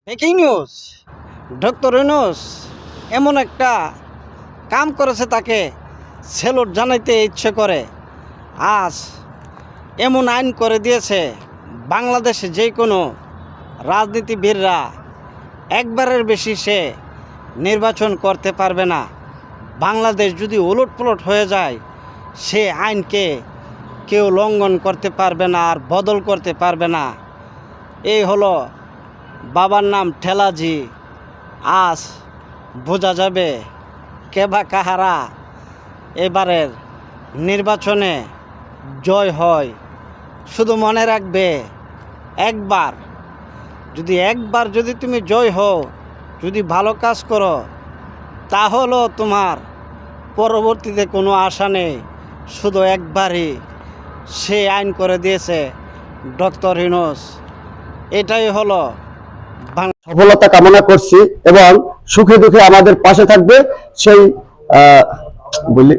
Breaking news, doctor Yunus এমন একটা কাম করেছে, তাকে স্যালুট জানাইতে ইচ্ছে করে। আজ এমন আইন করে দিয়েছে, বাংলাদেশে যে কোনো রাজনীতিবিদরা একবারের বেশি সে নির্বাচন করতে পারবে না। বাংলাদেশ যদি উলটপালট হয়ে যায়, সে আইনকে কেউ লঙ্ঘন করতে পারবে না, আর বদল করতে পারবে না। এই হলো বাবার নাম ঠেলাজি। আজ বোঝা যাবে কে বা কাহারা এবারের নির্বাচনে জয় হয়। শুধু মনে রাখবে, একবার যদি তুমি জয় হও, যদি ভালো কাজ করো, তাহলেও তোমার পরবর্তীতে কোনো আশা নেই। শুধু একবারই সে আইন করে দিয়েছে ডক্টর ইউনূস। এটাই হলো সফলতা কামনা করছি এবং সুখে দুঃখে আমাদের পাশে থাকবে সেই বলি